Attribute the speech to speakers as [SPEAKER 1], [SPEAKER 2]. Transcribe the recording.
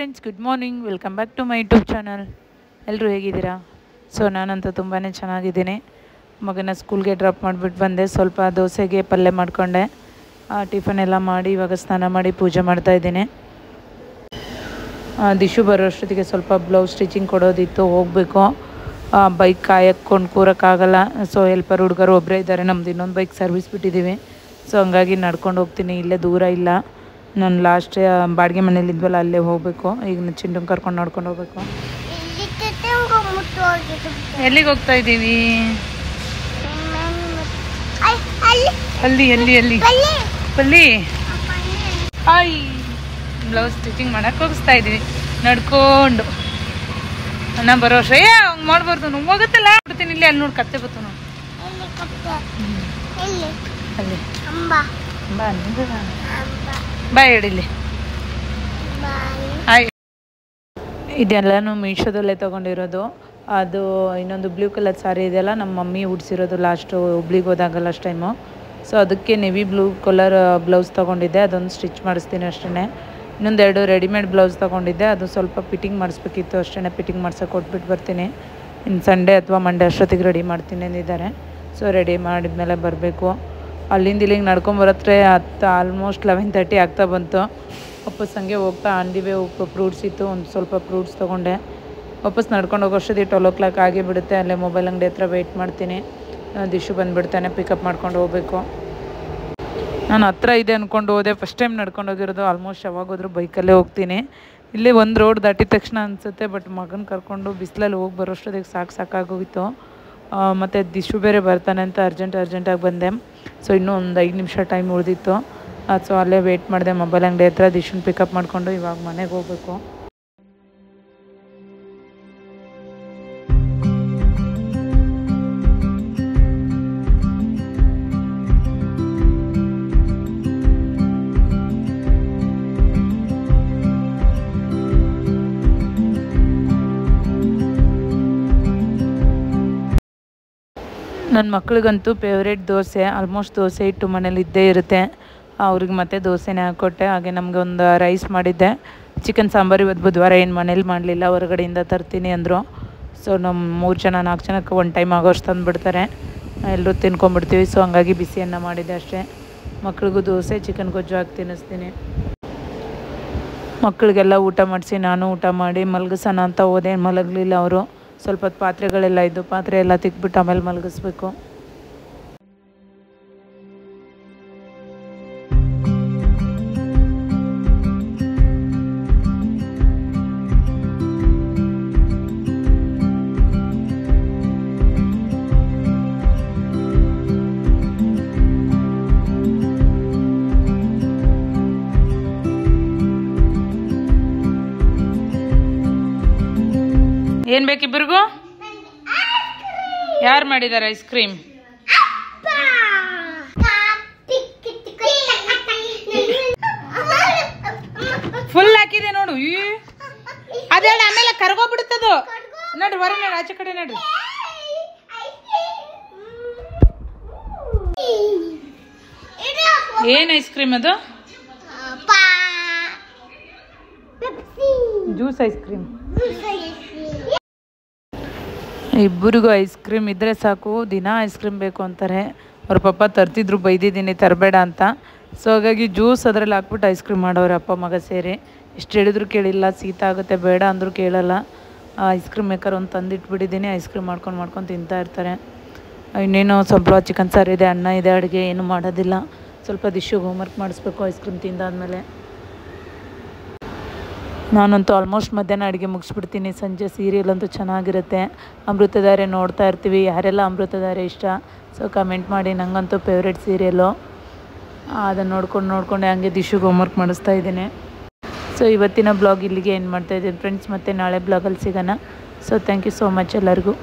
[SPEAKER 1] Friends, good morning. Welcome back to my YouTube channel. ಎಲ್ಲರೂ ಹೇಗಿದ್ದೀರಾ? So ನಾನಂತೂ ತುಂಬಾ ಚೆನ್ನಾಗಿದ್ದೀನಿ. ಮಗನ ಸ್ಕೂಲ್ಗೆ ಡ್ರಾಪ್ ಮಾಡಿಬಿಟ್ಟು ಬಂದೆ. ಸ್ವಲ್ಪ ದೋಸೆಗೆ ಪಲ್ಯ ಮಾಡಿಕೊಂಡೆ. ಟಿಫನ್ ಎಲ್ಲ ಮಾಡಿ ಇವಾಗ ಸ್ನಾನ ಮಾಡಿ ಪೂಜೆ ಮಾಡ್ತಾಯಿದ್ದೀನಿ. ದಿಶು ಬರೋ ಅಷ್ಟೊತ್ತಿಗೆ ಸ್ವಲ್ಪ ಬ್ಲೌಸ್ ಸ್ಟಿಚಿಂಗ್ ಕೊಡೋದಿತ್ತು, ಹೋಗಬೇಕು. ಬೈಕ್ ಕಾಯಕೊಂಡು ಕೂರೋಕ್ಕಾಗಲ್ಲ. ಸೊ ಹೆಲ್ಪರ್ ಹುಡುಗರು ಒಬ್ಬರೇ ಇದ್ದಾರೆ. ನಮ್ದು ಇನ್ನೊಂದು ಬೈಕ್ ಸರ್ವಿಸ್ ಬಿಟ್ಟಿದ್ದೀವಿ. ಸೊ ಹಂಗಾಗಿ ನಡ್ಕೊಂಡು ಹೋಗ್ತೀನಿ. ಇಲ್ಲೇ ದೂರ ಇಲ್ಲ. ನಾನು ಲಾಸ್ಟ್ ಬಾಡಿಗೆ ಮನೇಲಿ ಇದ್ವಲ್ಲ, ಅಲ್ಲೇ ಹೋಗಬೇಕು. ಈಗ ಚಿಂಟುಂಗೆ ಕರ್ಕೊಂಡು ನಡ್ಕೊಂಡು ಹೋಗ್ಬೇಕು. ಎಲ್ಲಿಗೆ ಹೋಗ್ತಾ ಇದ್ದೀವಿ? ಅಲ್ಲಿ ಅಲ್ಲಿ ಅಲ್ಲಿ ಅಲ್ಲಿ ಆಯ್ ಬ್ಲೌಸ್ ಸ್ಟಿಚಿಂಗ್ ಮಾಡಕ್ಕೆ ಹೋಗಿಸ್ತಾ ಇದ್ದೀವಿ ನಡ್ಕೊಂಡು. ಅಣ್ಣ ಬರೋ ಶ್ರೇಯ ಹಂಗೆ ಮಾಡ್ಬಾರ್ದು, ನಾವು ಹೋಗುತ್ತಲ್ಲ ಬಿಡ್ತೀನಿ. ಇಲ್ಲಿ ಅಲ್ಲಿ ನೋಡಿ ಕತ್ತೆ ಬತ್ತು ನೋಡಿ. ಅಲ್ಲಿ ಬಾಯ್ ಹೇಳಿಲ್ಲಿ. ಆಯ್ ಇದೆಲ್ಲನೂ ಮೀಶೋದಲ್ಲೇ ತೊಗೊಂಡಿರೋದು. ಅದು ಇನ್ನೊಂದು ಬ್ಲೂ ಕಲರ್ ಸಾರಿ ಇದೆಯಲ್ಲ, ನಮ್ಮ ಮಮ್ಮಿ ಉಡ್ಸಿರೋದು ಲಾಸ್ಟು ಹುಬ್ಳಿಗೆ ಹೋದಾಗ ಲಾಸ್ಟ್ ಟೈಮು. ಸೊ ಅದಕ್ಕೆ ನೆವಿ ಬ್ಲೂ ಕಲರ್ ಬ್ಲೌಸ್ ತೊಗೊಂಡಿದ್ದೆ. ಅದೊಂದು ಸ್ಟಿಚ್ ಮಾಡಿಸ್ತೀನಿ ಅಷ್ಟೇ. ಇನ್ನೊಂದೆರಡು ರೆಡಿಮೇಡ್ ಬ್ಲೌಸ್ ತೊಗೊಂಡಿದ್ದೆ. ಅದು ಸ್ವಲ್ಪ ಫಿಟ್ಟಿಂಗ್ ಮಾಡಿಸ್ಬೇಕಿತ್ತು ಅಷ್ಟೇ. ಫಿಟ್ಟಿಂಗ್ ಮಾಡ್ಸೋಕೆ ಕೊಟ್ಬಿಟ್ಟು ಬರ್ತೀನಿ. ಇನ್ನು ಸಂಡೇ ಅಥವಾ ಮಂಡೇ ಅಷ್ಟೊತ್ತಿಗೆ ರೆಡಿ ಮಾಡ್ತೀನಿ ಅಂದಿದ್ದಾರೆ. ಸೊ ರೆಡಿ ಮಾಡಿದ್ಮೇಲೆ ಬರಬೇಕು. ಅಲ್ಲಿಂದ ಇಲ್ಲಿಗೆ ನಡ್ಕೊಂಬರತ್ರೆ ಆಲ್ಮೋಸ್ಟ್ 11:30 ಆಗ್ತಾ ಬಂತು. ವಾಪಸ್ ಹಂಗೆ ಹೋಗ್ತಾ ಅಂಡಿವೆ ಫ್ರೂಟ್ಸ್ ಇತ್ತು, ಒಂದು ಸ್ವಲ್ಪ ಫ್ರೂಟ್ಸ್ ತೊಗೊಂಡೆ. ವಾಪಸ್ ನಡ್ಕೊಂಡು ಹೋಗೋಷ್ಟೊತ್ತಿಗೆ 12 o'clock ಆಗೇ ಬಿಡುತ್ತೆ. ಅಲ್ಲೇ ಮೊಬೈಲ್ ಅಂಗಡಿ ಹತ್ರ ವೆಯ್ಟ್ ಮಾಡ್ತೀನಿ. ದಿಶು ಬಂದುಬಿಡ್ತಾನೆ, ಪಿಕಪ್ ಮಾಡ್ಕೊಂಡು ಹೋಗಬೇಕು. ನಾನು ಹತ್ರ ಇದೆ ಅಂದ್ಕೊಂಡು ಹೋದೆ. ಫಸ್ಟ್ ಟೈಮ್ ನಡ್ಕೊಂಡು ಹೋಗಿರೋದು. ಆಲ್ಮೋಸ್ಟ್ ಯಾವಾಗ ಹೋದರೂ ಬೈಕಲ್ಲೇ ಹೋಗ್ತೀನಿ. ಇಲ್ಲಿ ಒಂದು ರೋಡ್ ದಾಟಿದ ತಕ್ಷಣ ಅನಿಸುತ್ತೆ. ಬಟ್ ಮಗನ ಕರ್ಕೊಂಡು ಬಿಸಿಲಲ್ಲಿ ಹೋಗಿ ಬರೋಷ್ಟೊತ್ತಿಗೆ ಸಾಕಾಗೋಗಿತ್ತು. ಮತ್ತು ದಿಶು ಬೇರೆ ಬರ್ತಾನೆ ಅಂತ ಅರ್ಜೆಂಟಾಗಿ ಬಂದೆ. ಸೊ ಇನ್ನೂ ಒಂದು 5 ನಿಮಿಷ ಟೈಮ್ ಉಳಿದಿತ್ತು. ಸೊ ಅಲ್ಲೇ ವೆಯ್ಟ್ ಮಾಡಿದೆ ಮೊಬೈಲ್ ಅಂಗಡಿ ಹತ್ರ. ದಿಶುನ ಪಿಕಪ್ ಮಾಡಿಕೊಂಡು ಇವಾಗ ಮನೆಗೆ ಹೋಗಬೇಕು. ನನ್ನ ಮಕ್ಳಿಗಂತೂ ಫೇವ್ರೇಟ್ ದೋಸೆ. ಆಲ್ಮೋಸ್ಟ್ ದೋಸೆ ಇಟ್ಟು ಮನೇಲಿ ಇದ್ದೇ ಇರುತ್ತೆ. ಅವ್ರಿಗೆ ಮತ್ತೆ ದೋಸೆನೇ ಹಾಕ್ಕೊಟ್ಟೆ. ಹಾಗೆ ನಮಗೆ ಒಂದು ರೈಸ್ ಮಾಡಿದ್ದೆ. ಚಿಕನ್ ಸಾಂಬಾರು ಇವತ್ತು ಬುಧವಾರ ಏನು ಮನೇಲಿ ಮಾಡಲಿಲ್ಲ, ಹೊರಗಡೆಯಿಂದ ತರ್ತೀನಿ ಅಂದರು. ಸೊ ನಮ್ಮ 3 ಜನ 4 ಜನಕ್ಕೆ ಒಂದು ಟೈಮ್ ಆಗೋಷ್ಟು ತಂದುಬಿಡ್ತಾರೆ. ಎಲ್ಲರೂ ತಿನ್ಕೊಂಬಿಡ್ತೀವಿ. ಸೊ ಹಂಗಾಗಿ ಬಿಸಿಯನ್ನು ಮಾಡಿದ್ದೆ ಅಷ್ಟೇ. ಮಕ್ಳಿಗೂ ದೋಸೆ ಚಿಕನ್ ಗೊಜ್ಜು ಹಾಕಿ ತಿನ್ನಿಸ್ತೀನಿ. ಮಕ್ಕಳಿಗೆಲ್ಲ ಊಟ ಮಾಡಿಸಿ ನಾನು ಊಟ ಮಾಡಿ ಮಲಗಿಸೋಣ ಅಂತ ಹೋದೆ. ಮಲಗಲಿಲ್ಲ ಅವರು. ಸ್ವಲ್ಪ ಪಾತ್ರೆಗಳೆಲ್ಲ ಇದ್ದು ಪಾತ್ರೆ ಎಲ್ಲ ತಿಕ್ಬಿಟ್ಟು ಆಮೇಲೆ ಮಲಗಿಸ್ಬೇಕು. ಏನು ಬೇಕಿಬ್ಬರಿಗೂ? ಯಾರು ಮಾಡಿದ್ದಾರೆ ಐಸ್ ಕ್ರೀಮ್? ಫುಲ್ ಹಾಕಿದೆ ನೋಡು. ಅದೇ ಆಮೇಲೆ ಕರ್ಗೋಗ್ಬಿಡುತ್ತದು. ನೋಡ್ರಿ ಹೊರ ನೋಡ್ರಿ, ಆಚೆ ಕಡೆ ನೋಡ್ರಿ. ಏನ್ ಐಸ್ ಕ್ರೀಮ್ ಅದು? Juice ice cream. ಇಬ್ಬರಿಗೂ ಐಸ್ ಕ್ರೀಮ್ ಇದ್ದರೆ ಸಾಕು, ದಿನ ಐಸ್ ಕ್ರೀಮ್ ಬೇಕು ಅಂತಾರೆ. ಅವ್ರ ಪಪ್ಪ ತರ್ತಿದ್ರು, ಬೈದಿದ್ದೀನಿ ತರಬೇಡ ಅಂತ. ಸೊ ಹಾಗಾಗಿ ಜ್ಯೂಸ್ ಅದರಲ್ಲಿ ಹಾಕ್ಬಿಟ್ಟು ಐಸ್ ಕ್ರೀಮ್ ಮಾಡೋರು ಅಪ್ಪ ಮಗ ಸೇರಿ. ಎಷ್ಟು ಹೇಳಿದ್ರು ಕೇಳಿಲ್ಲ. ಶೀತ ಆಗುತ್ತೆ ಬೇಡ ಅಂದರೂ ಕೇಳಲ್ಲ. ಐಸ್ ಕ್ರೀಮ್ ಮೇಕರ್ ಒಂದು ತಂದಿಟ್ಬಿಟ್ಟಿದ್ದೀನಿ. ಐಸ್ ಕ್ರೀಮ್ ಮಾಡ್ಕೊಂಡು ತಿಂತಾ ಇರ್ತಾರೆ. ಇನ್ನೇನು ಸ್ವಲ್ಪ ಚಿಕನ್ ಸಾರು ಇದೆ, ಅನ್ನ ಇದೆ, ಅಡುಗೆ ಏನು ಮಾಡೋದಿಲ್ಲ. ಸ್ವಲ್ಪ ದಿಶುಗೆ ಹೋಮ್ವರ್ಕ್ ಮಾಡಿಸ್ಬೇಕು ಐಸ್ ಕ್ರೀಮ್ ತಿಂದಾದ್ಮೇಲೆ. ನಾನಂತೂ ಆಲ್ಮೋಸ್ಟ್ ಮಧ್ಯಾಹ್ನ ಅಡುಗೆ ಮುಗಿಸ್ಬಿಡ್ತೀನಿ. ಸಂಜೆ ಸೀರಿಯಲ್ ಅಂತೂ ಚೆನ್ನಾಗಿರುತ್ತೆ. ಅಮೃತಧಾರೆ ನೋಡ್ತಾ ಇರ್ತೀವಿ. ಯಾರೆಲ್ಲ ಅಮೃತಧಾರೆ ಇಷ್ಟ ಸೊ ಕಮೆಂಟ್ ಮಾಡಿ. ನನಗಂತೂ ಫೇವ್ರೇಟ್ ಸೀರಿಯಲ್ಲು. ಅದನ್ನು ನೋಡ್ಕೊಂಡು ಹಂಗೆ ದಿಶುಗೆ ಹೋಮ್ವರ್ಕ್ ಮಾಡಿಸ್ತಾ ಇದ್ದೀನಿ. ಸೊ ಇವತ್ತಿನ ಬ್ಲಾಗ್ ಇಲ್ಲಿಗೆ ಏನು ಮಾಡ್ತಾಯಿದ್ದೀನಿ ಫ್ರೆಂಡ್ಸ್. ಮತ್ತು ನಾಳೆ ಬ್ಲಾಗಲ್ಲಿ ಸಿಗೋಣ. So thank you so much ಎಲ್ಲರಿಗೂ.